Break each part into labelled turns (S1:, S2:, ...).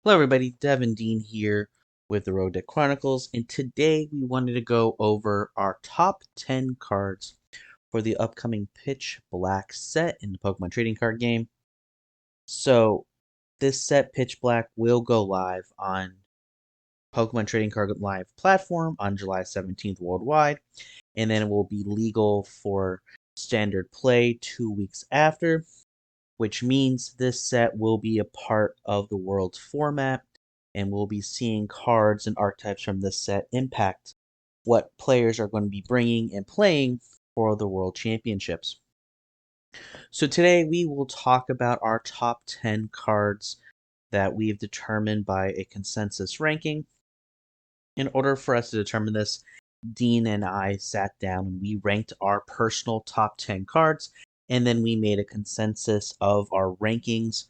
S1: Hello everybody, Devin Dean here with the Road Deck Chronicles, and today we wanted to go over our top 10 cards for the upcoming Pitch Black set in the Pokemon trading card game. So, this set, Pitch Black, will go live on Pokemon Trading Card Live platform on July 17th worldwide, and then it will be legal for standard play 2 weeks after, which means this set will be a part of the world's format, and we'll be seeing cards and archetypes from this set impact what players are going to be bringing and playing for the World Championships. So today we will talk about our top 10 cards that we've determined by a consensus ranking. In order for us to determine this, Dean and I sat down and we ranked our personal top 10 cards, and then we made a consensus of our rankings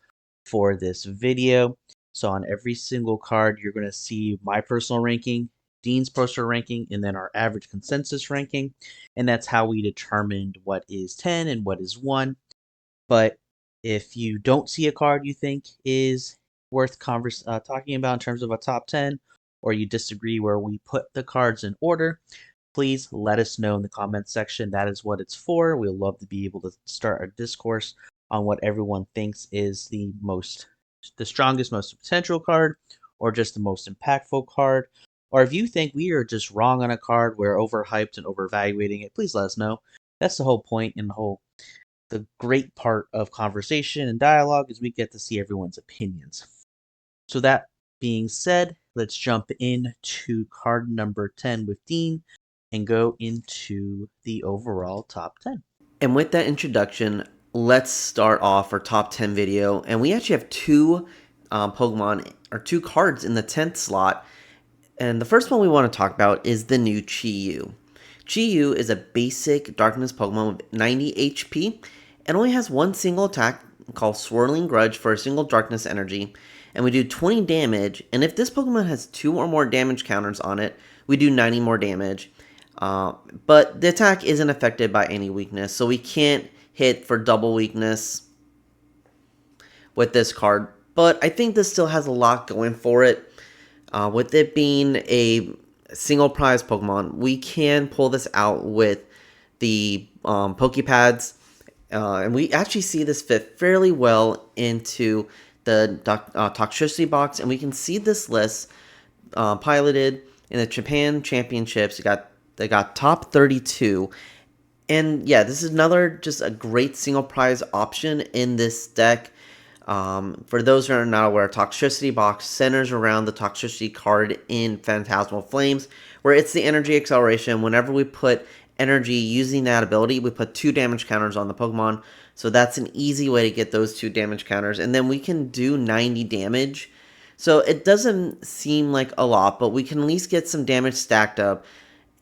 S1: for this video. So on every single card, you're going to see my personal ranking, Dean's personal ranking, and then our average consensus ranking. And that's how we determined what is 10 and what is 1. But if you don't see a card you think is worth talking about in terms of a top 10, or you disagree where we put the cards in order, please let us know in the comments section. That is what it's for. We'll love to be able to start a discourse on what everyone thinks is the strongest, most potential card, or just the most impactful card. Or if you think we are just wrong on a card, we're overhyped and overvaluating it, please let us know. That's the whole point and the great part of conversation and dialogue is we get to see everyone's opinions. So that being said, let's jump into card number 10 with Dean and go into the overall top 10.
S2: And with that introduction, let's start off our top 10 video. And we actually have two Pokemon, or two cards in the 10th slot. And the first one we want to talk about is the new Chi-Yu. Chi-Yu is a basic darkness Pokemon with 90 HP and only has one single attack called Swirling Grudge for a single darkness energy. And we do 20 damage, and if this Pokemon has 2 or more damage counters on it, we do 90 more damage. But the attack isn't affected by any weakness, so we can't hit for double weakness with this card. But I think this still has a lot going for it. With it being a single prize Pokemon, we can pull this out with the Pokepads. And we actually see this fit fairly well into the toxicity box, and we can see this list piloted in the Japan Championships. They got top 32, and yeah, this is another just a great single prize option in this deck. For those who are not aware, Toxicity Box centers around the Toxicity card in Phantasmal Flames, where it's the energy acceleration. Whenever we put energy using that ability, we put 2 damage counters on the Pokemon. So that's an easy way to get those 2 damage counters. And then we can do 90 damage. So it doesn't seem like a lot, but we can at least get some damage stacked up.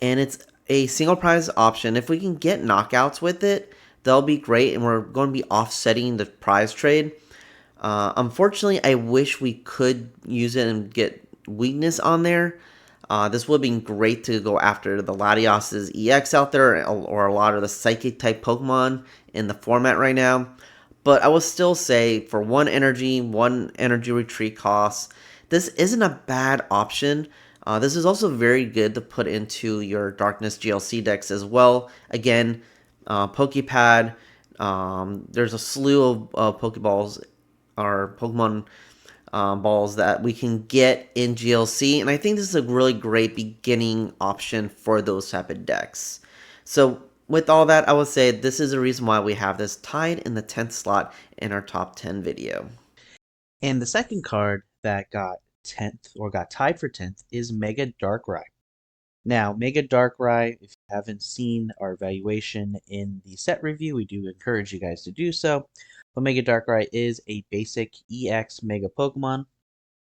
S2: And it's a single prize option. If we can get knockouts with it, they'll be great. And we're going to be offsetting the prize trade. Unfortunately, I wish we could use it and get weakness on there. This would have been great to go after the Latios's EX out there, or a lot of the Psychic type Pokemon in the format right now. But I will still say, for one energy retreat cost, this isn't a bad option. This is also very good to put into your Darkness GLC decks as well. Again, Pokepad, there's a slew of Pokeballs or Pokemon balls that we can get in GLC, and I think this is a really great beginning option for those type of decks. So with all that, I would say this is the reason why we have this tied in the 10th slot in our top 10 video.
S1: And the second card that got 10th or got tied for 10th is Mega Darkrai. Now, Mega Darkrai, if you haven't seen our evaluation in the set review, we do encourage you guys to do so. But Mega Darkrai is a basic EX Mega Pokemon.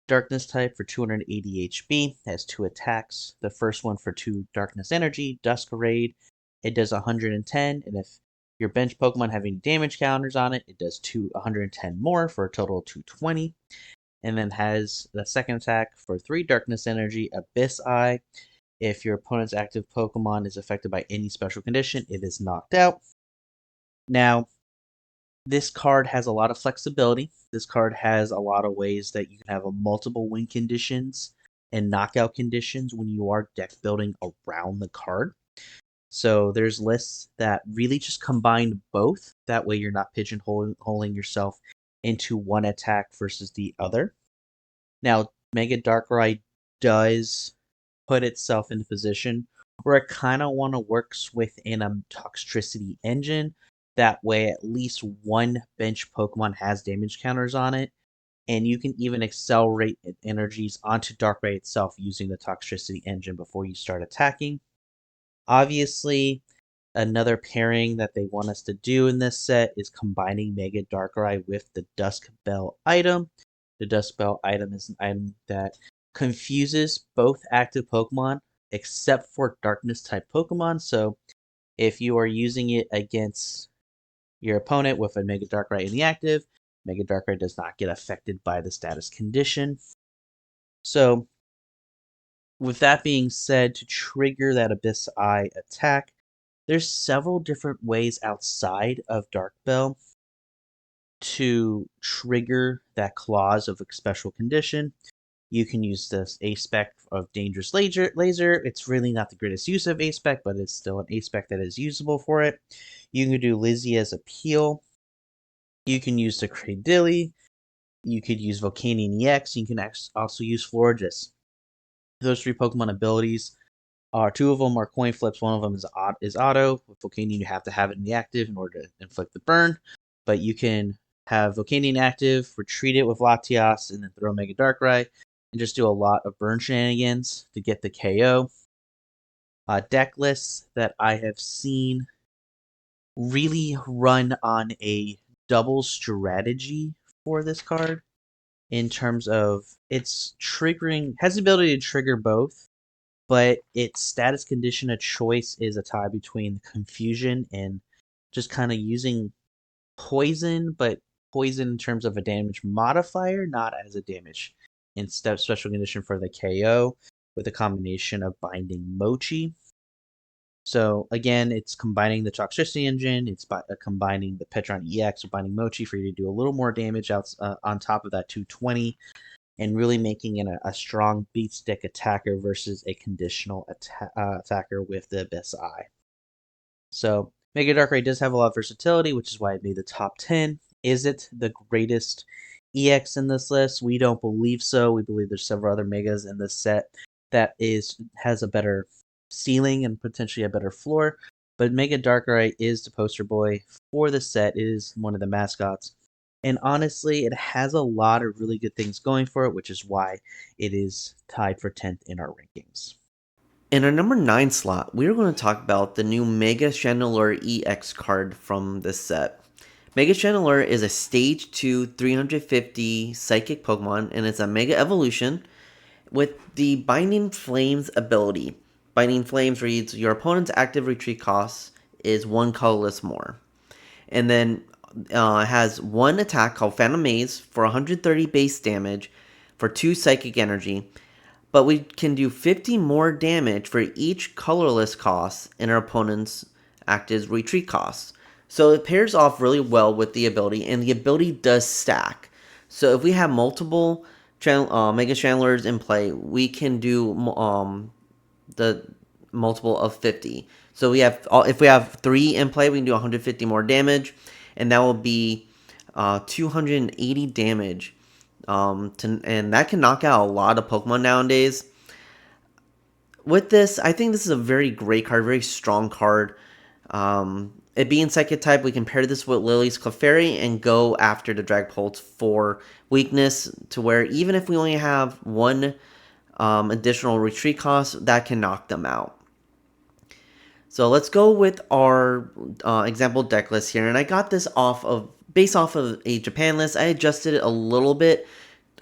S1: Darkness type for 280 HP, has 2 attacks. The first one for 2 Darkness Energy, Duskaraid. It does 110, and if your bench Pokemon have any damage counters on it, it does 110 more for a total of 220. And then has the second attack for 3 Darkness Energy, Abyss Eye. If your opponent's active Pokemon is affected by any special condition, it is knocked out. Now, This card has a lot of flexibility. This card has a lot of ways that you can have a multiple win conditions and knockout conditions when you are deck building around the card. So there's lists that really just combine both. That way you're not pigeonholing yourself into one attack versus the other. Now, Mega Darkrai does put itself in a position where it kind of want to works within a Toxtricity engine. That way, at least one bench Pokemon has damage counters on it, and you can even accelerate energies onto Darkrai itself using the Toxtricity engine before you start attacking. Obviously, another pairing that they want us to do in this set is combining Mega Darkrai with the Dusk Bell item. The Dusk Bell item is an item that confuses both active Pokemon except for Darkness type Pokemon. So if you are using it against your opponent with a Mega Darkrai in the active, Mega Darkrai does not get affected by the status condition. So with that being said, to trigger that Abyss Eye attack, there's several different ways outside of Dark Bell to trigger that clause of a special condition. You can use this A-Spec of Dangerous Laser. It's really not the greatest use of A-Spec, but it's still an A-Spec that is usable for it. You can do Lizzie as Appeal. You can use the Cradilly. You could use Volcanion EX. You can also use Florges. Those three Pokemon abilities two of them are coin flips. One of them is auto. With Volcanion, you have to have it in the active in order to inflict the burn. But you can have Volcanion active, retreat it with Latias, and then throw Mega Darkrai, and just do a lot of burn shenanigans to get the KO. Deck lists that I have seen really run on a double strategy for this card in terms of its triggering, has the ability to trigger both, but its status condition of choice is a tie between confusion and just kind of using poison, but poison in terms of a damage modifier, not as a damage. Instead, special condition for the KO with a combination of binding Mochi. So again, it's combining the Toxtricity engine, it's combining the Petron EX with binding Mochi for you to do a little more damage out on top of that 220, and really making it a strong beat stick attacker versus a conditional attacker with the Abyss Eye. So Mega Darkrai does have a lot of versatility, which is why it made the top 10. Is it the greatest EX in this list? We don't believe so. We believe there's several other Megas in this set that has a better ceiling and potentially a better floor. But Mega Darkrai is the poster boy for the set. It is one of the mascots. And honestly, it has a lot of really good things going for it, which is why it is tied for 10th in our rankings.
S2: In our number 9 slot, we're going to talk about the new Mega Chandelure EX card from this set. Mega Chandelure is a Stage 2 350 Psychic Pokemon, and it's a Mega Evolution with the Binding Flames ability. Binding Flames reads, your opponent's active retreat cost is 1 colorless more. And then it has one attack called Phantom Maze for 130 base damage for 2 Psychic Energy. But we can do 50 more damage for each colorless cost in our opponent's active retreat costs. So it pairs off really well with the ability, and the ability does stack. So if we have multiple Mega Chandelures in play, we can do the multiple of 50. So if we have 3 in play, we can do 150 more damage, and that will be 280 damage. And that can knock out a lot of Pokemon nowadays. With this, I think this is a very great card, very strong card. It being Psychic type, we can pair this with Lily's Clefairy and go after the Dragapult for weakness, to where even if we only have one additional retreat cost, that can knock them out. So let's go with our example deck list here, and I got this based off of a Japan list. I adjusted it a little bit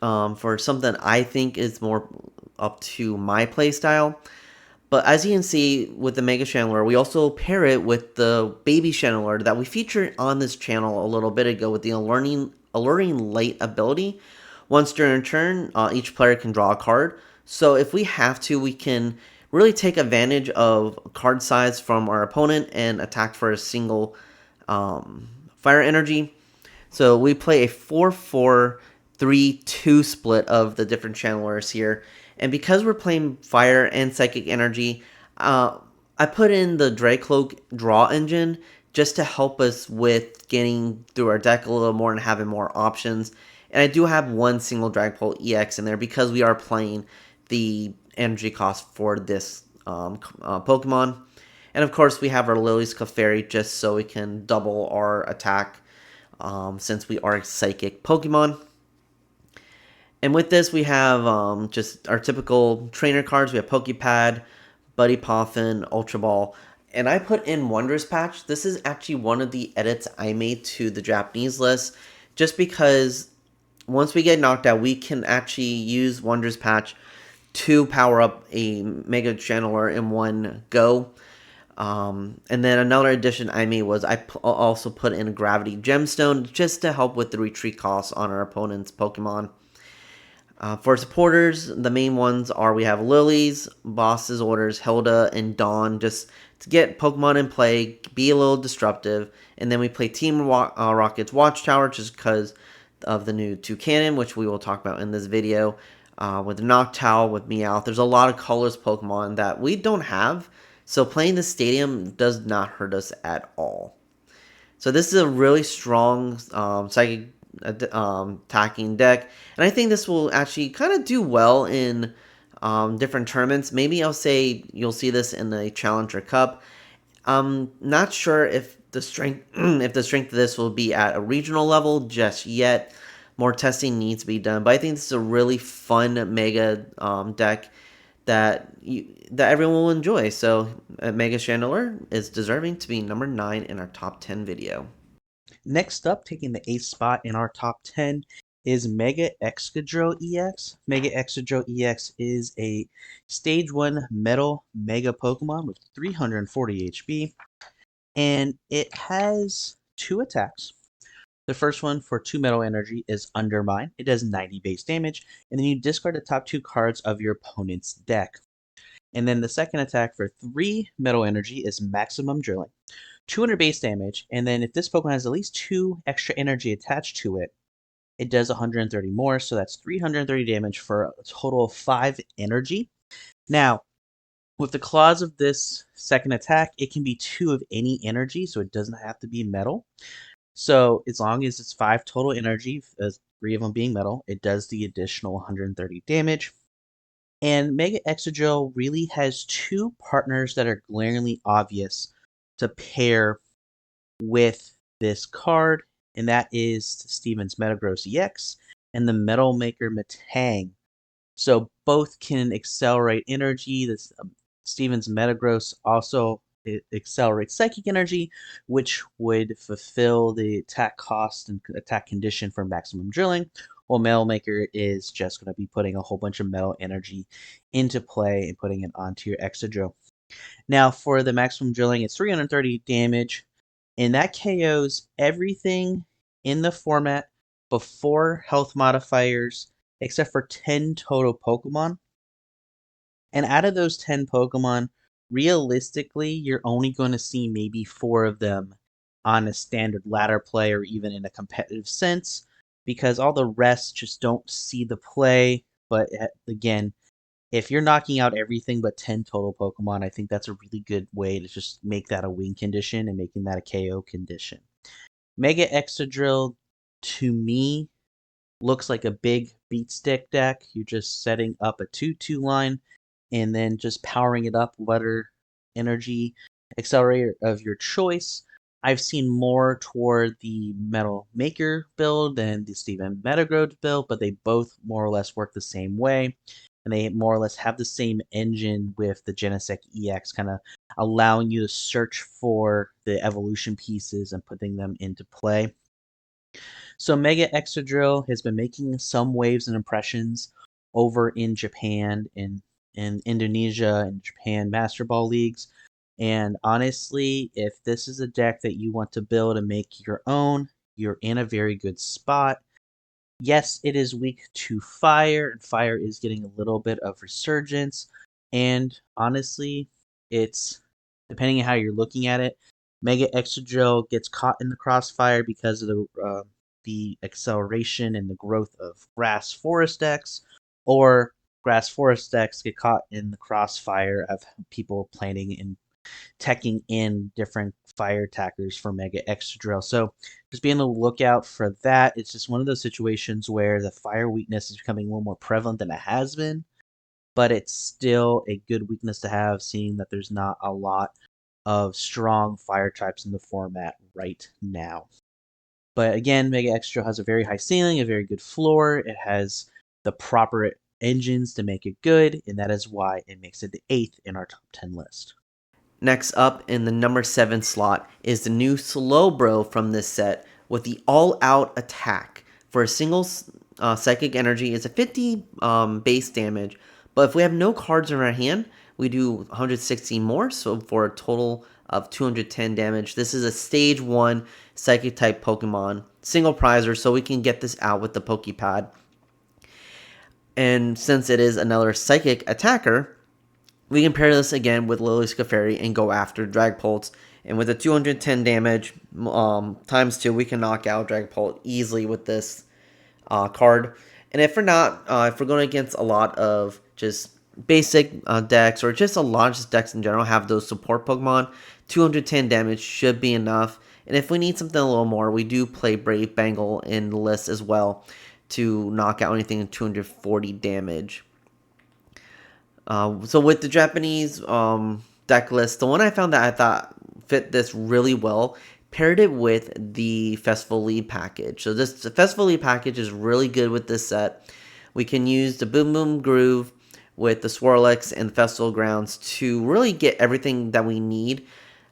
S2: for something I think is more up to my playstyle. But as you can see with the Mega Chandelure, we also pair it with the Baby Chandelure that we featured on this channel a little bit ago with the Alluring Light ability. Once during a turn, each player can draw a card. So if we have to, we can really take advantage of card size from our opponent and attack for a single fire energy. So we play a 4-4-3-2 split of the different channelers here. And because we're playing fire and psychic energy, I put in the Dracloak draw engine just to help us with getting through our deck a little more and having more options. And I do have one single Dragapult EX in there because we are playing the energy cost for this Pokemon. And of course, we have our Lily's Clefairy just so we can double our attack since we are psychic Pokemon. And with this, we have just our typical trainer cards. We have Pokepad, Buddy Poffin, Ultra Ball. And I put in Wondrous Patch. This is actually one of the edits I made to the Japanese list just because once we get knocked out, we can actually use Wondrous Patch to power up a Mega Channeler in one go. And then another addition I made was I also put in a Gravity Gemstone just to help with the retreat costs on our opponent's Pokemon. For supporters, the main ones are we have Lilies, Boss's Orders, Hilda, and Dawn just to get Pokemon in play, be a little disruptive. And then we play Team Rocket's Watchtower just because of the new Toucannon, which we will talk about in this video. With Noctowl, with Meowth, there's a lot of colorless Pokemon that we don't have. So playing the stadium does not hurt us at all. So this is a really strong psychic attacking deck, and I think this will actually kind of do well in different tournaments. Maybe I'll say you'll see this in the Challenger Cup. I'm not sure if the strength if the strength of this will be at a regional level just yet. More testing needs to be done, but I think this is a really fun mega deck that everyone will enjoy. So Mega Chandelure is deserving to be number 9 in our top 10 video.
S1: Next up, taking the 8th spot in our top 10 is Mega Excadrill EX. Mega Excadrill EX is a Stage 1 Metal Mega Pokemon with 340 HP, and it has 2 attacks. The first one for 2 Metal Energy is Undermine. It does 90 base damage, and then you discard the top 2 cards of your opponent's deck. And then the second attack for 3 Metal Energy is Maximum Drilling. 200 base damage, and then if this Pokemon has at least 2 extra energy attached to it, it does 130 more, so that's 330 damage for a total of 5 energy. Now, with the clause of this second attack, it can be 2 of any energy, so it doesn't have to be metal. So as long as it's 5 total energy, as 3 of them being metal, it does the additional 130 damage. And Mega Excadrill really has 2 partners that are glaringly obvious to pair with this card, and that is Steven's Metagross EX and the Metal Maker Metang. So both can accelerate energy. This Steven's Metagross also accelerates psychic energy, which would fulfill the attack cost and attack condition for maximum drilling. While Metal Maker is just going to be putting a whole bunch of metal energy into play and putting it onto your Excadrill. Now, for the maximum drilling, it's 330 damage, and that KOs everything in the format before health modifiers, except for 10 total Pokemon. And out of those 10 Pokemon, realistically, you're only going to see maybe 4 of them on a standard ladder play or even in a competitive sense, because all the rest just don't see the play. But again, if you're knocking out everything but 10 total Pokemon, I think that's a really good way to just make that a win condition and making that a KO condition. Mega Excadrill, to me, looks like a big beat stick deck. You're just setting up a 2-2 line and then just powering it up, whatever energy accelerator of your choice. I've seen more toward the Metal Maker build than the Steven Metagross build, but they both more or less work the same way. And they more or less have the same engine with the Genesect EX, kind of allowing you to search for the evolution pieces and putting them into play. So Mega Excadrill has been making some waves and impressions over in Japan, in Indonesia, and Japan Master Ball leagues. And honestly, if this is a deck that you want to build and make your own, you're in a very good spot. Yes, it is weak to fire, and fire is getting a little bit of resurgence. And honestly, it's depending on how you're looking at it. Mega Excadrill gets caught in the crossfire because of the the acceleration and the growth of grass forest decks, or grass forest decks get caught in the crossfire of people planning and teching in different fire attackers for Mega Excadrill. So just being on the lookout for that. It's just one of those situations where the fire weakness is becoming a little more prevalent than it has been, but it's still a good weakness to have, seeing that there's not a lot of strong fire types in the format right now. But again, Mega Extra has a very high ceiling, a very good floor. It has the proper engines to make it good, and that is why it makes it the 8th in our top 10 list.
S2: Next up in the number 7 slot is the new Slowbro from this set with the all-out attack. For a single psychic energy, it's a 50 base damage, but if we have no cards in our hand, we do 160 more, so for a total of 210 damage. This is a stage 1 psychic type Pokemon, single prizer, so we can get this out with the Pokepad. And since it is another psychic attacker, we can pair this again with Lily's Clefairy and go after Dragapult. And with a 210 damage times 2, we can knock out Dragapult easily with this card. And if we're not, if we're going against a lot of just basic decks, or just a lot of just decks in general have those support Pokemon, 210 damage should be enough. And if we need something a little more, we do play Brave Bengal in the list as well to knock out anything in 240 damage. So with the Japanese deck list, the one I found that I thought fit this really well, paired it with the Festival Lead package. So the Festival Lead package is really good with this set. We can use the Boom Boom Groove with the Swirlix and the Festival Grounds to really get everything that we need.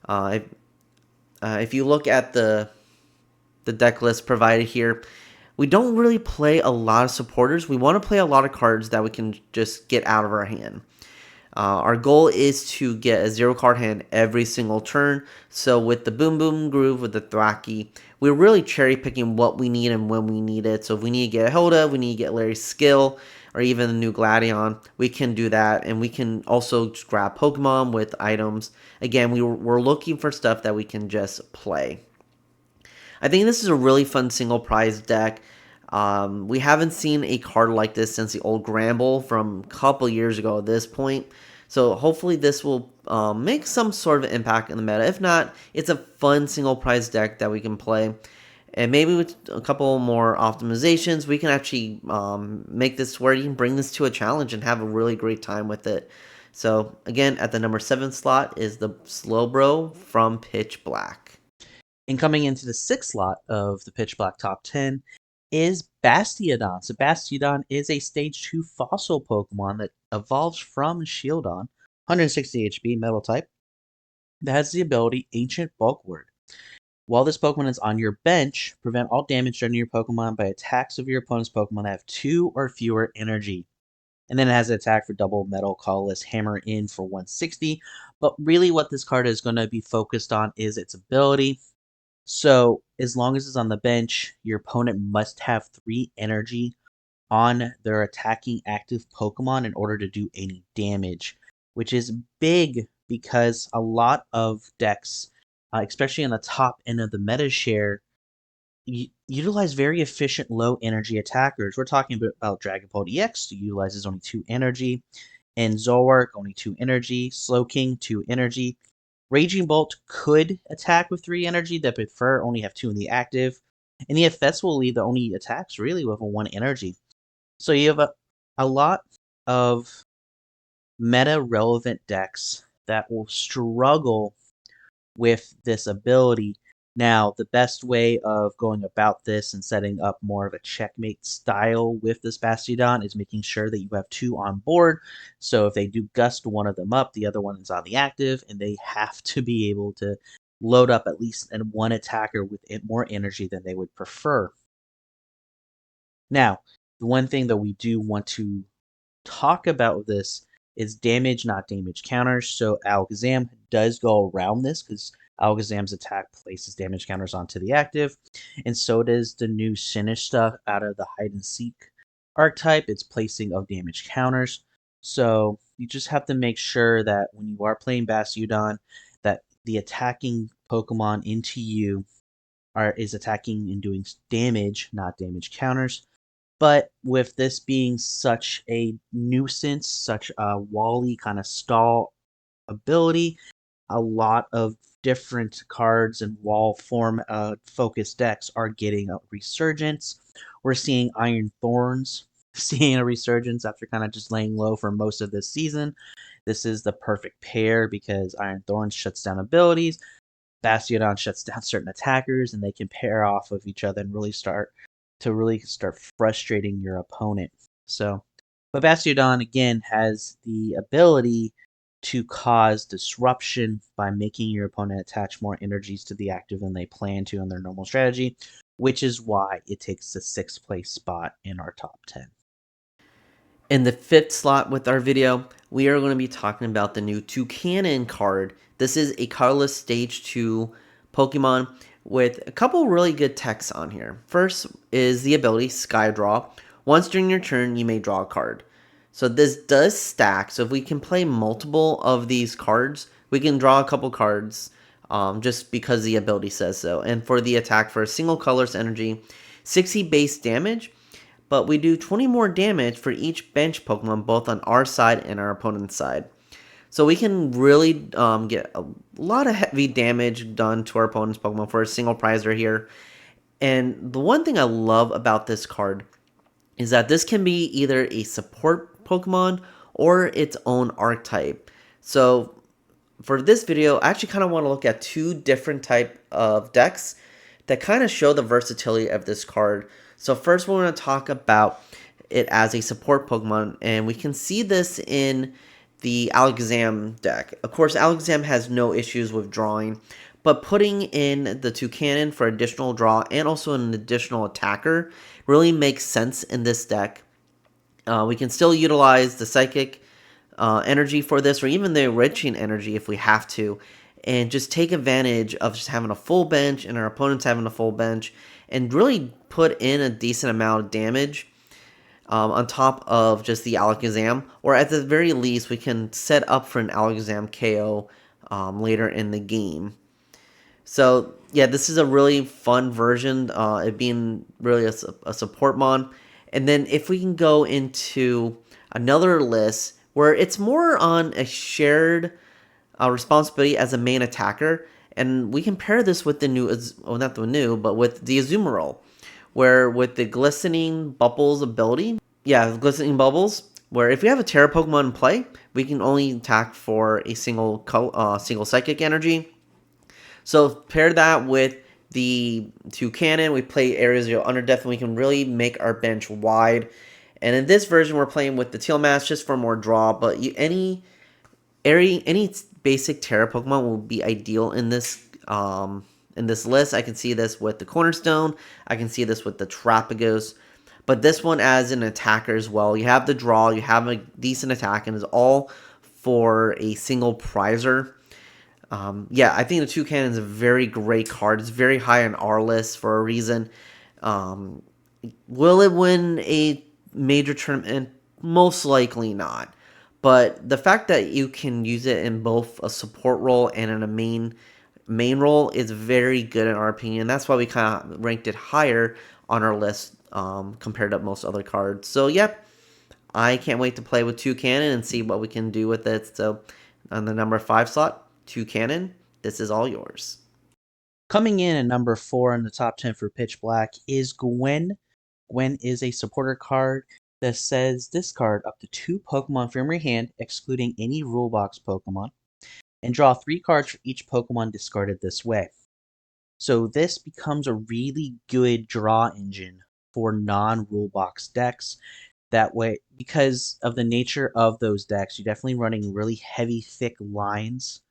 S2: If you look at the deck list provided here, we don't really play a lot of supporters. We want to play a lot of cards that we can just get out of our hand. Our goal is to get a 0-card hand every single turn. So with the Boom Boom Groove, with the Thwackey, we're really cherry picking what we need and when we need it. So if we need to get a Hilda, we need to get Larry's Skill, or even the new Gladion, we can do that. And we can also just grab Pokemon with items. Again, we're looking for stuff that we can just play. I think this is a really fun single prize deck. We haven't seen a card like this since the old Gramble from a couple years ago at this point. So hopefully this will make some sort of impact in the meta. If not, it's a fun single prize deck that we can play. And maybe with a couple more optimizations, we can actually make this where you can bring this to a challenge and have a really great time with it. So again, at the number 7 slot is the Slowbro from Pitch Black.
S1: And coming into the 6th slot of the Pitch Black top 10 is Bastiodon. So Bastiodon is a stage 2 fossil Pokemon that evolves from Shieldon, 160 HP, metal type, that has the ability Ancient Bulk Word. While this Pokemon is on your bench, prevent all damage done to your Pokemon by attacks of your opponent's Pokemon that have 2 or fewer energy. And then it has an attack for double metal colorless hammer in for 160. But really what this card is going to be focused on is its ability. So as long as it's on the bench, your opponent must have 3 energy on their attacking active Pokemon in order to do any damage, which is big because a lot of decks, especially on the top end of the meta share, utilize very efficient low energy attackers. We're talking about Dragapult EX, who utilizes only 2 energy, and Zoroark, only 2 energy, Slowking, 2 energy. Raging Bolt could attack with 3 energy, that prefer only have 2 in the active. And you have Festival Lead that only attacks really with a 1 energy. So you have a lot of meta-relevant decks that will struggle with this ability. Now, the best way of going about this and setting up more of a checkmate style with this Bastiodon is making sure that you have 2 on board. So if they do gust one of them up, the other one is on the active, and they have to be able to load up at least one attacker with more energy than they would prefer. Now, the one thing that we do want to talk about with this is damage, not damage counters. So Alakazam does go around this because Alakazam's attack places damage counters onto the active, and so does the new Sinistcha out of the hide and seek archetype. It's placing of damage counters. So you just have to make sure that when you are playing Bastiodon, that the attacking Pokemon into you is attacking and doing damage, not damage counters. But with this being such a nuisance, such a Wally kind of stall ability, a lot of different cards and wall form focused decks are getting a resurgence. We're seeing Iron Thorns seeing a resurgence after kind of just laying low for most of this season. This is the perfect pair because Iron Thorns shuts down abilities, Bastiodon shuts down certain attackers, and they can pair off of each other and really start frustrating your opponent. So, but Bastiodon again has the ability to cause disruption by making your opponent attach more energies to the active than they plan to in their normal strategy, which is why it takes the 6th place spot in our top 10.
S2: In the 5th slot with our video, we are going to be talking about the new Toucannon card. This is a colorless stage 2 Pokemon with a couple really good texts on here. First is the ability Sky Draw. Once during your turn, you may draw a card. So this does stack, so if we can play multiple of these cards, we can draw a couple cards just because the ability says so. And for the attack for a single colorless energy, 60 base damage, but we do 20 more damage for each bench Pokemon, both on our side and our opponent's side. So we can really get a lot of heavy damage done to our opponent's Pokemon for a single prizer here. And the one thing I love about this card is that this can be either a support Pokemon or its own archetype. So for this video, I actually kind of want to look at 2 different type of decks that kind of show the versatility of this card. So first we're going to talk about it as a support Pokemon, and we can see this in the Alakazam deck. Of course, Alakazam has no issues with drawing, but putting in the Toucannon for additional draw and also an additional attacker really makes sense in this deck. We can still utilize the Psychic energy for this, or even the Enriching energy if we have to, and just take advantage of just having a full bench and our opponents having a full bench, and really put in a decent amount of damage on top of just the Alakazam, or at the very least we can set up for an Alakazam KO later in the game. So yeah, this is a really fun version, it being really a support mon. And then if we can go into another list where it's more on a shared responsibility as a main attacker, and we can pair this with the new, well, not the new, but with the Azumarill, where with the Glistening Bubbles ability, Glistening Bubbles, where if we have a Terra Pokemon in play, we can only attack for a single Psychic energy. So pair that with the Toucannon, we play Area 0 Underdeath, and we can really make our bench wide. And in this version, we're playing with the Dhelmise just for more draw, but any basic Terra Pokemon will be ideal in this list. I can see this with the Cornerstone. I can see this with the Terrapagos. But this one as an attacker as well. You have the draw, you have a decent attack, and it's all for a single prizer. I think the Toucannon is a very great card. It's very high on our list for a reason. Will it win a major tournament? Most likely not. But the fact that you can use it in both a support role and in a main role is very good in our opinion. That's why we kind of ranked it higher on our list compared to most other cards. So yep, I can't wait to play with Toucannon and see what we can do with it. So on the number 5 slot, Toucannon, this is all yours.
S1: Coming in at number 4 in the top 10 for Pitch Black is Gywnn. Gywnn is a supporter card that says discard up to 2 Pokemon from your hand, excluding any rule box Pokemon, and draw 3 cards for each Pokemon discarded this way. So this becomes a really good draw engine for non-rule box decks. That way, because of the nature of those decks, you're definitely running really heavy, thick lines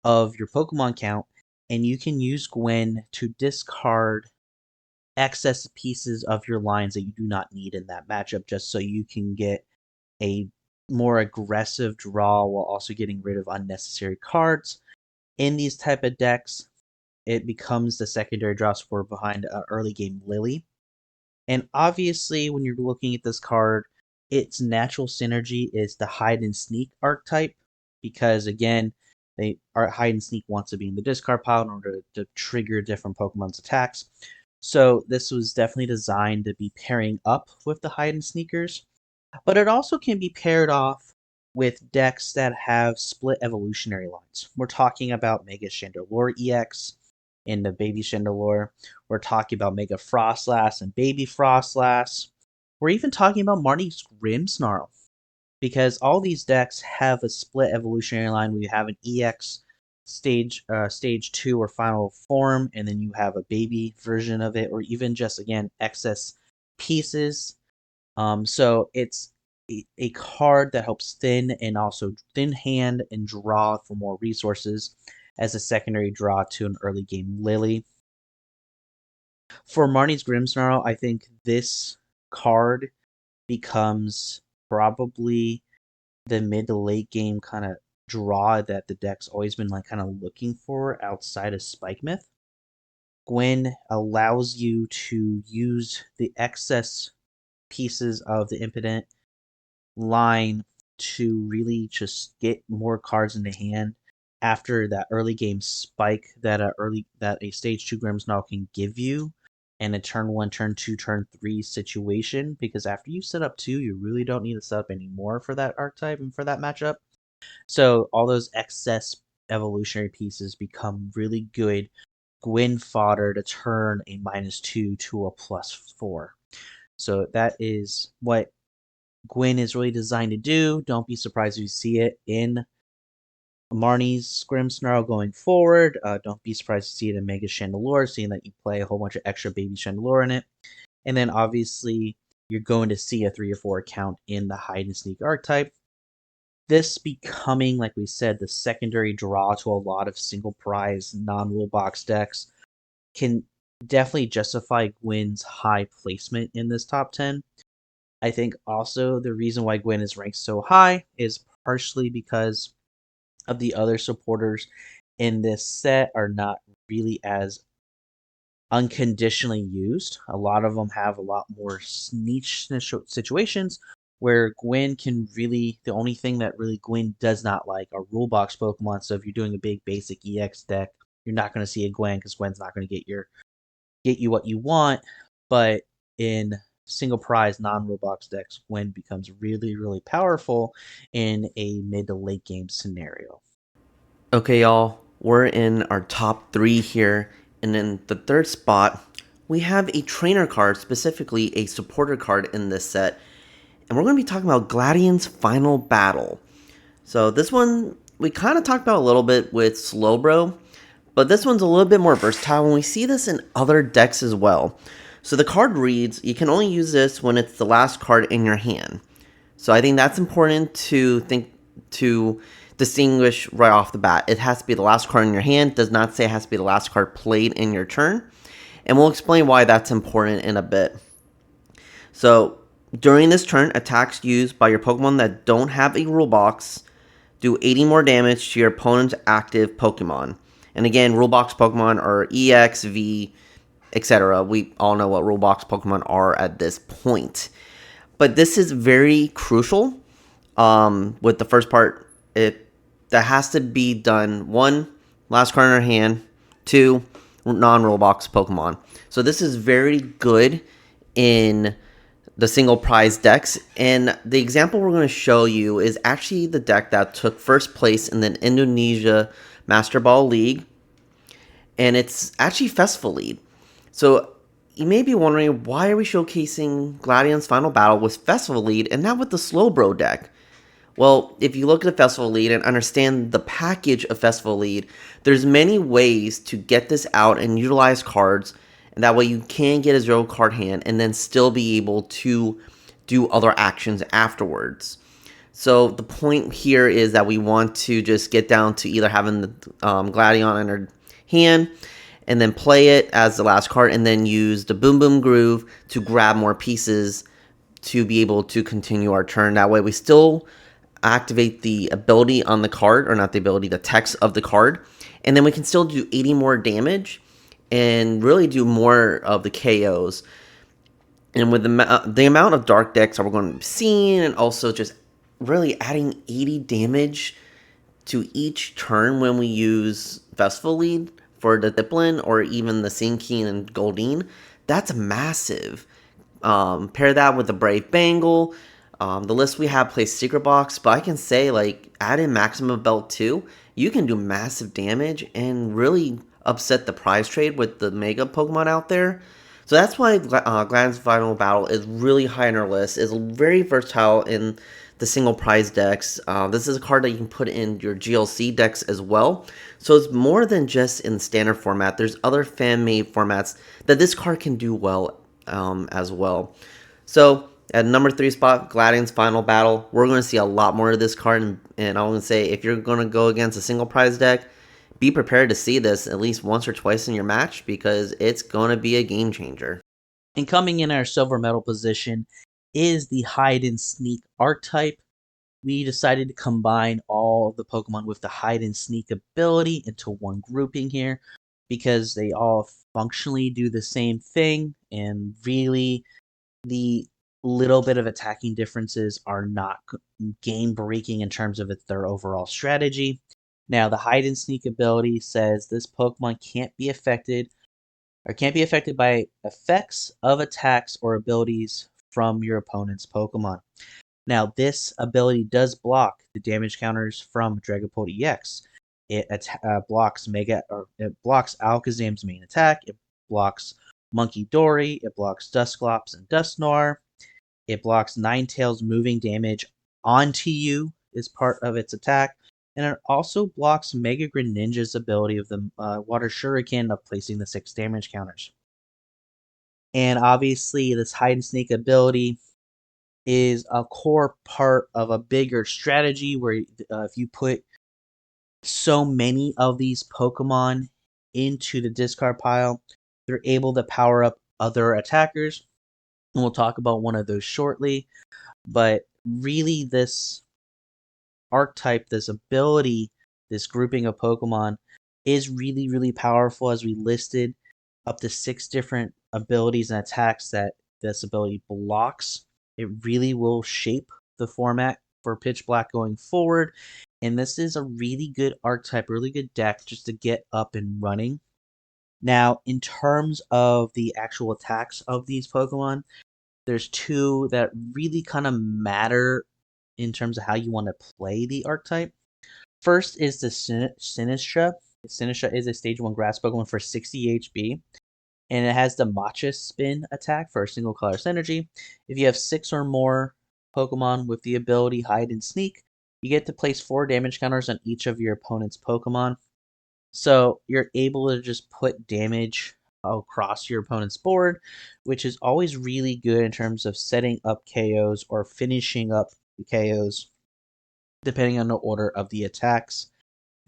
S1: of your Pokemon count, and you can use Gywnn to discard excess pieces of your lines that you do not need in that matchup, just so you can get a more aggressive draw while also getting rid of unnecessary cards. In these type of decks, it becomes the secondary draw support behind early game Lily. And obviously, when you're looking at this card, its natural synergy is the hide and sneak archetype, because again, Hide and Sneak wants to be in the discard pile in order to trigger different Pokemon's attacks. So this was definitely designed to be pairing up with the Hide and Sneakers, but it also can be paired off with decks that have split evolutionary lines. We're talking about Mega Chandelure EX in the Baby Chandelure. We're talking about Mega Frostlass and Baby Frostlass. We're even talking about Marty's Grimmsnarl, because all these decks have a split evolutionary line where you have an EX stage 2 or final form, and then you have a baby version of it, or even just, again, excess pieces. So it's a card that helps thin hand and draw for more resources as a secondary draw to an early game Lily. For Marnie's Grimmsnarl, I think this card becomes probably the mid to late game kind of draw that the deck's always been like kind of looking for outside of Spike Myth. Gywnn allows you to use the excess pieces of the Impotent line to really just get more cards in the hand after that early game spike that a stage 2 Grimmsnarl can give you, and a turn 1, turn 2, turn 3 situation, because after you set up 2, you really don't need to set up anymore for that archetype and for that matchup. So all those excess evolutionary pieces become really good Gywnn fodder to turn a -2 to a +4. So that is what Gywnn is really designed to do. Don't be surprised if you see it in Marnie's Grimmsnarl going forward. Don't be surprised to see it in Mega Chandelure, seeing that you play a whole bunch of extra Baby Chandelure in it. And then obviously you're going to see a 3 or 4 count in the Hide and Sneak archetype. This becoming, like we said, the secondary draw to a lot of single prize non-rule box decks can definitely justify Gwynn's high placement in this top 10. I think also the reason why Gywnn is ranked so high is partially because of the other supporters in this set are not really as unconditionally used. A lot of them have a lot more niche situations where Gywnn can really, the only thing that really Gywnn does not like are rule box Pokemon. So if you're doing a big basic EX deck, you're not going to see a Gywnn because Gwynn's not going to get you what you want. But in single prize non-rule box decks, Gywnn becomes really, really powerful in a mid to late game scenario.
S2: Okay, y'all, we're in our top 3 here, and in the third spot, we have a trainer card, specifically a supporter card in this set, and we're going to be talking about Gladion's Final Battle. So this one, we kind of talked about a little bit with Slowbro, but this one's a little bit more versatile, and we see this in other decks as well. So the card reads, you can only use this when it's the last card in your hand. So I think that's important to distinguish right off the bat. It has to be the last card in your hand. It does not say it has to be the last card played in your turn. And we'll explain why that's important in a bit. So during this turn, attacks used by your Pokemon that don't have a rule box do 80 more damage to your opponent's active Pokemon. And again, rule box Pokemon are EX, V, etc. We all know what rule box Pokemon are at this point. But this is very crucial with the first part. That has to be done. 1, last card in our hand. 2, non-rule box Pokemon. So this is very good in the single prize decks. And the example we're going to show you is actually the deck that took first place in the Indonesia Master Ball League. And it's actually Festival Lead. So you may be wondering, why are we showcasing Gladion's Final Battle with Festival Lead and not with the Slowbro deck? Well, if you look at the Festival Lead and understand the package of Festival Lead, there's many ways to get this out and utilize cards, and that way you can get a 0 card hand and then still be able to do other actions afterwards. So the point here is that we want to just get down to either having the Gladion in our hand and then play it as the last card, and then use the Boom Boom Groove to grab more pieces to be able to continue our turn. That way we still activate the ability on the card, or not the ability, the text of the card, and then we can still do 80 more damage and really do more of the KOs. And with the amount of dark decks that we're going to be seeing, and also just really adding 80 damage to each turn when we use Festival Lead for the Diplin or even the Sinking and Goldeen, that's massive. Pair that with the Brave Bangle. The list we have plays Secret Box, but I can say, like, add in Maximum Belt too. You can do massive damage and really upset the prize trade with the Mega Pokemon out there. So that's why Gladion's Final Battle is really high on our list. It's very versatile in the single prize decks. This is a card that you can put in your GLC decks as well. So it's more than just in standard format. There's other fan-made formats that this card can do well as well. So at number 3 spot, Gladion's Final Battle. We're going to see a lot more of this card, and I'm going to say if you're going to go against a single prize deck, be prepared to see this at least once or twice in your match because it's going to be a game changer.
S1: And coming in our silver medal position is the Hide and Sneak archetype. We decided to combine all of the Pokemon with the Hide and Sneak ability into one grouping here because they all functionally do the same thing, and really the little bit of attacking differences are not game breaking in terms of their overall strategy. Now, the Hide and Sneak ability says this Pokemon can't be affected by effects of attacks or abilities from your opponent's Pokemon. Now, this ability does block the damage counters from Dragapult EX. It blocks Alakazam's main attack. It blocks Monkey Dory. It blocks Dusclops and Dusknoir. It blocks Ninetales moving damage onto you as part of its attack. And it also blocks Mega Greninja's ability of the Water Shuriken of placing the 6 damage counters. And obviously, this Hide and Sneak ability is a core part of a bigger strategy where if you put so many of these Pokemon into the discard pile, they're able to power up other attackers. And we'll talk about one of those shortly. But really, this archetype, this ability, this grouping of Pokemon is really, really powerful, as we listed up to 6 different abilities and attacks that this ability blocks. It really will shape the format for Pitch Black going forward. And this is a really good archetype, really good deck just to get up and running. Now, in terms of the actual attacks of these Pokemon, there's 2 that really kind of matter in terms of how you want to play the archetype. First is the Sinistra. Sinistra is a stage 1 grass Pokemon for 60 HP. And it has the Matcha Spin attack for a single color synergy. If you have 6 or more Pokemon with the ability Hide and Sneak, you get to place 4 damage counters on each of your opponent's Pokemon. So you're able to just put damage across your opponent's board, which is always really good in terms of setting up KOs or finishing up the KOs, depending on the order of the attacks.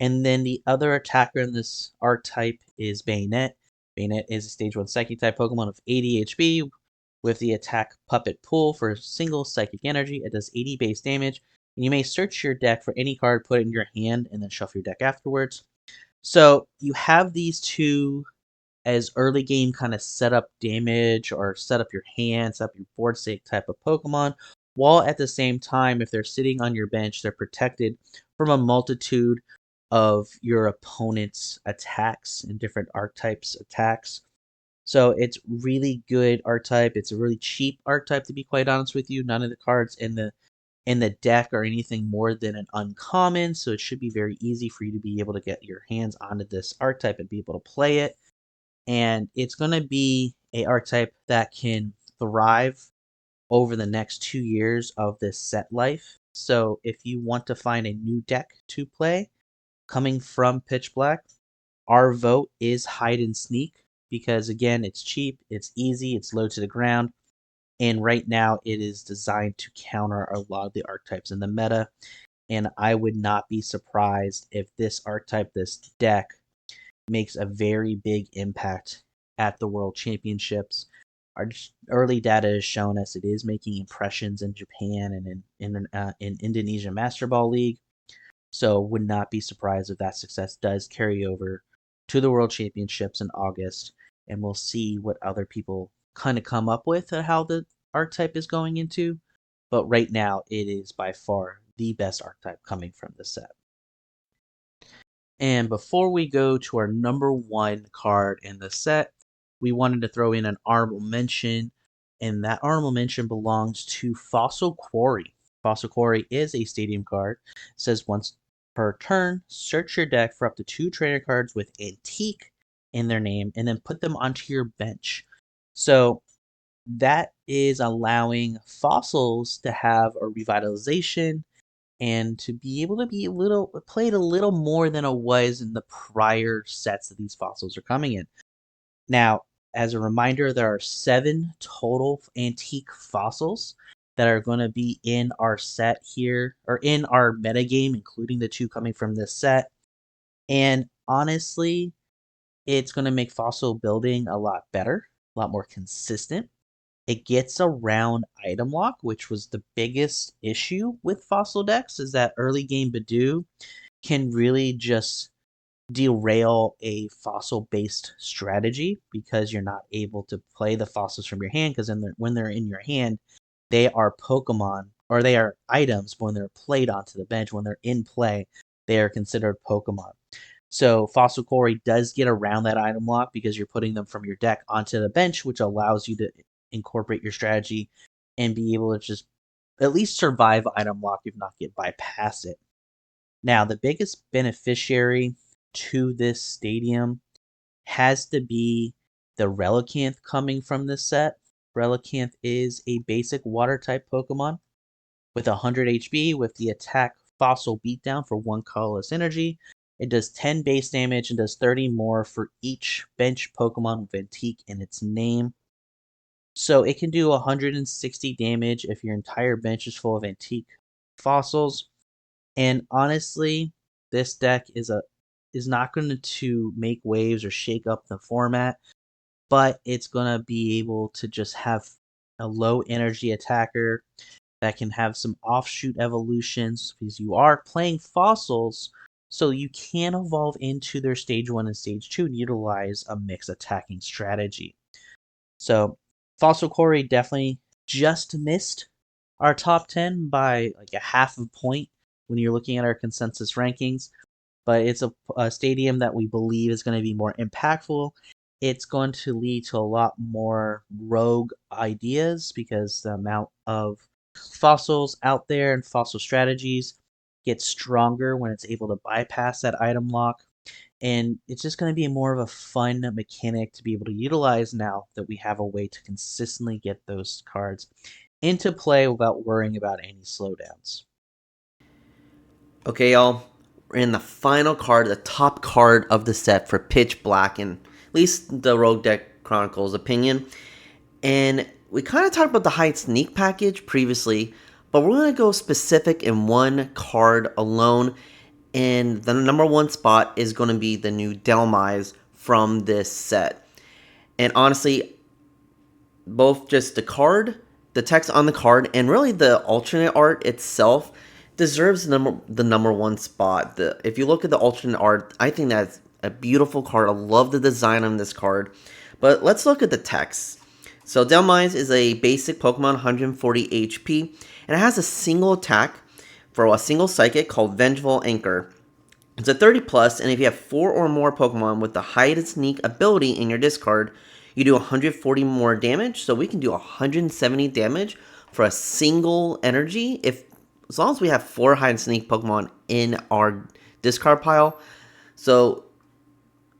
S1: And then the other attacker in this archetype is Bayonet. Bayonet is a stage 1 Psychic type Pokemon of 80 HP with the attack Puppet Pull for single Psychic Energy. It does 80 base damage. And you may search your deck for any card, put it in your hand, and then shuffle your deck afterwards. So you have these 2 as early game kind of set up damage or set up your hand, set up your board state type of Pokemon, while at the same time, if they're sitting on your bench, they're protected from a multitude of your opponent's attacks and different archetypes attacks. So it's really good archetype. It's a really cheap archetype, to be quite honest with you. None of the cards in the deck are anything more than an uncommon, so it should be very easy for you to be able to get your hands onto this archetype and be able to play it. And it's going to be a archetype that can thrive over the next 2 years of this set life. So if you want to find a new deck to play coming from Pitch Black, our vote is Hide and Sneak because, again, it's cheap, it's easy, it's low to the ground, and right now it is designed to counter a lot of the archetypes in the meta. And I would not be surprised if this archetype, this deck, makes a very big impact at the World Championships. Our early data has shown us it is making impressions in Japan and in Indonesia Master Ball League. So would not be surprised if that success does carry over to the World Championships in August, and we'll see what other people kind of come up with and how the archetype is going into. But right now, it is by far the best archetype coming from the set. And before we go to our number 1 card in the set, we wanted to throw in an honorable mention, and that honorable mention belongs to Fossil Quarry. Fossil Quarry is a stadium card. It says once per turn, search your deck for up to 2 trainer cards with Antique in their name, and then put them onto your bench. So that is allowing fossils to have a revitalization and to be able to be played a little more than it was in the prior sets that these fossils are coming in. Now, as a reminder, there are 7 total antique fossils that are going to be in our set here, or in our metagame, including the 2 coming from this set. And honestly, it's going to make fossil building a lot better, a lot more consistent. It gets around item lock, which was the biggest issue with fossil decks, is that early game Badoo can really just derail a fossil based strategy because you're not able to play the fossils from your hand, because when they're in your hand, they are Pokemon, or they are items. But when they're played onto the bench, when they're in play, they are considered Pokemon. So Fossil Quarry does get around that item lock because you're putting them from your deck onto the bench, which allows you to incorporate your strategy and be able to just at least survive item lock, if not get bypass it. Now, the biggest beneficiary to this stadium has to be the Relicanth coming from this set. Relicanth is a basic water type Pokemon with 100 HP with the attack Fossil Beatdown for 1 colorless energy. It does 10 base damage and does 30 more for each bench Pokemon with Antique in its name. So it can do 160 damage if your entire bench is full of Antique fossils. And honestly, this deck is not going to make waves or shake up the format, but it's going to be able to just have a low energy attacker that can have some offshoot evolutions, because you are playing fossils, so you can evolve into their stage 1 and stage 2 and utilize a mixed attacking strategy. So Fossil Quarry definitely just missed our top 10 by like a half a point when you're looking at our consensus rankings, but it's a stadium that we believe is going to be more impactful. It's going to lead to a lot more rogue ideas because the amount of fossils out there and fossil strategies get stronger when it's able to bypass that item lock. And it's just going to be more of a fun mechanic to be able to utilize now that we have a way to consistently get those cards into play without worrying about any slowdowns.
S2: Okay, y'all. We're in the final card, the top card of the set for Pitch Black, in at least the Rogue Deck Chronicles opinion. And we kind of talked about the hide sneak package previously, but we're going to go specific in one card alone. And the number 1 spot is going to be the new Dhelmise from this set. And honestly, both just the card, the text on the card, and really the alternate art itself deserves the number 1 spot. If you look at the alternate art, I think that's a beautiful card. I love the design on this card. But let's look at the text. So Dhelmise is a basic Pokemon, 140 HP, and it has a single attack for a single psychic called Vengeful Anchor. It's a 30 plus, and if you have 4 or more Pokemon with the hide and sneak ability in your discard, you do 140 more damage. So we can do 170 damage for a single energy as long as we have 4 hide and sneak Pokemon in our discard pile. So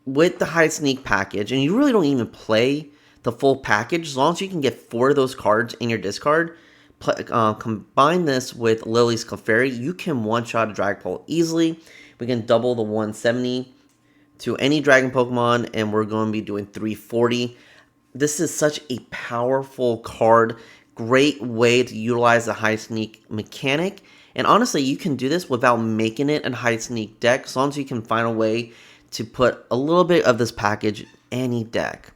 S2: with the hide sneak package, and you really don't even play the full package, as long as you can get 4 of those cards in your discard, combine this with Lily's Clefairy, you can one-shot a Dragapult easily. We can double the 170 to any Dragon Pokemon, and we're going to be doing 340. This is such a powerful card. Great way to utilize the hide sneak mechanic. And honestly, you can do this without making it a hide sneak deck, as long as you can find a way to put a little bit of this package in any deck.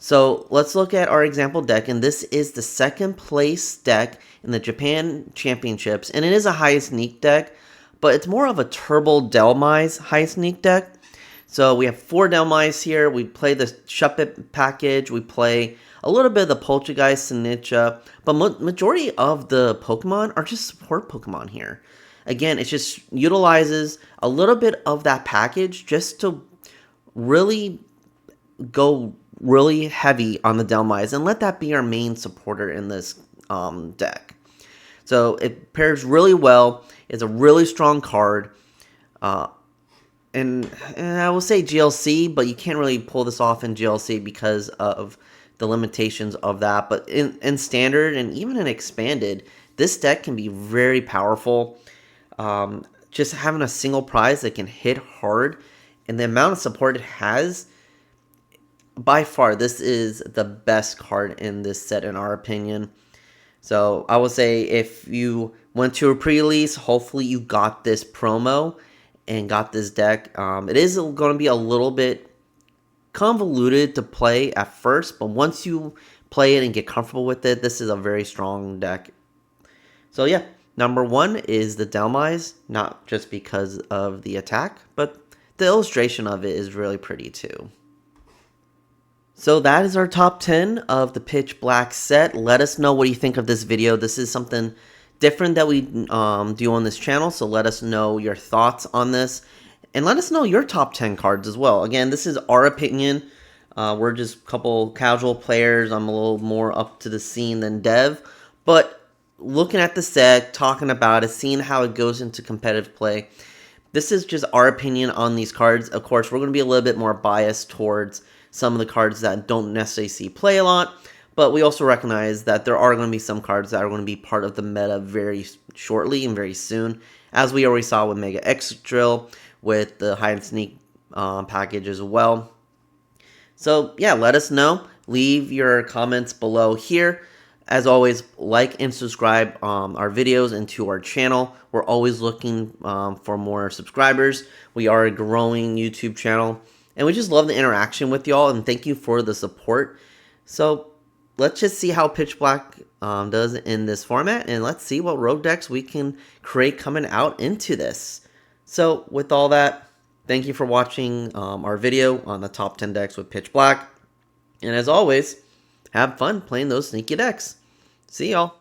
S2: So let's look at our example deck, and this is the 2nd place deck in the Japan Championships, and it is a high sneak deck, but it's more of a Turbo Dhelmise high sneak deck. So we have 4 Dhelmise here. We play the Shuppet package. We play a little bit of the Poltergeist, Sinitcha. But majority of the Pokemon are just support Pokemon here. Again, it just utilizes a little bit of that package just to really go really heavy on the Dhelmise and let that be our main supporter in this deck. So it pairs really well. It's a really strong card. And I will say GLC, but you can't really pull this off in GLC because of the limitations of that. But in Standard and even in Expanded, this deck can be very powerful. Just having a single prize that can hit hard and the amount of support it has, by far, this is the best card in this set in our opinion. So I would say if you went to a pre-release, hopefully you got this promo and got this deck. It is going to be a little bit convoluted to play at first, but once you play it and get comfortable with it, this is a very strong deck. So yeah, number 1 is the Dhelmise, not just because of the attack, but the illustration of it is really pretty too. So that is our top 10 of the Pitch Black set. Let us know what you think of this video. This is something different that we do on this channel, so let us know your thoughts on this. And let us know your top 10 cards as well. Again, this is our opinion. We're just a couple casual players. I'm a little more up to the scene than Dev. But looking at the set, talking about it, seeing how it goes into competitive play, this is just our opinion on these cards. Of course, we're going to be a little bit more biased towards some of the cards that don't necessarily see play a lot, but we also recognize that there are going to be some cards that are going to be part of the meta very shortly and very soon, as we already saw with Mega Excadrill, with the Hide and Sneak package as well. So yeah, let us know. Leave your comments below here. As always, like and subscribe our videos and to our channel. We're always looking for more subscribers. We are a growing YouTube channel. And we just love the interaction with y'all, and thank you for the support. So let's just see how Pitch Black does in this format, and let's see what rogue decks we can create coming out into this. So with all that, thank you for watching our video on the top 10 decks with Pitch Black. And as always, have fun playing those sneaky decks. See y'all.